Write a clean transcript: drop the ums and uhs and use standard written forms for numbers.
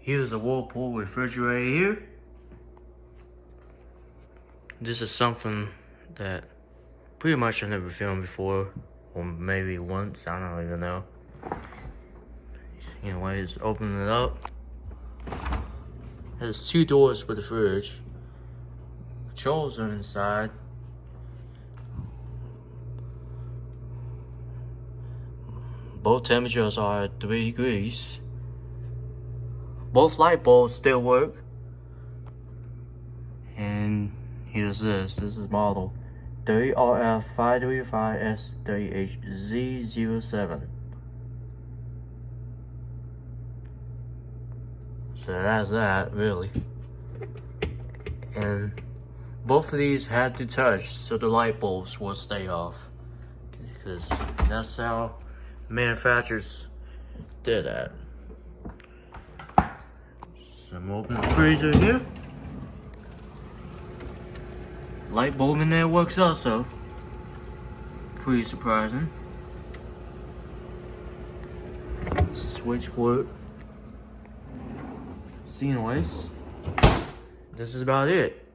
Here's a Whirlpool refrigerator here. This is something that pretty much I've never filmed before, or maybe once, I don't even know. Anyways, open it up. Has two doors for the fridge. Controls are inside. Both temperatures are at 3 degrees. Both light bulbs still work. And here's this. This is model WRF535SWHZ07. So that's that, really. And both of these had to touch so the light bulbs will stay off, because that's how manufacturers did that. So I'm opening the freezer here. Light bulb in there works also. Pretty surprising. Switchboard. Anyways, this is about it.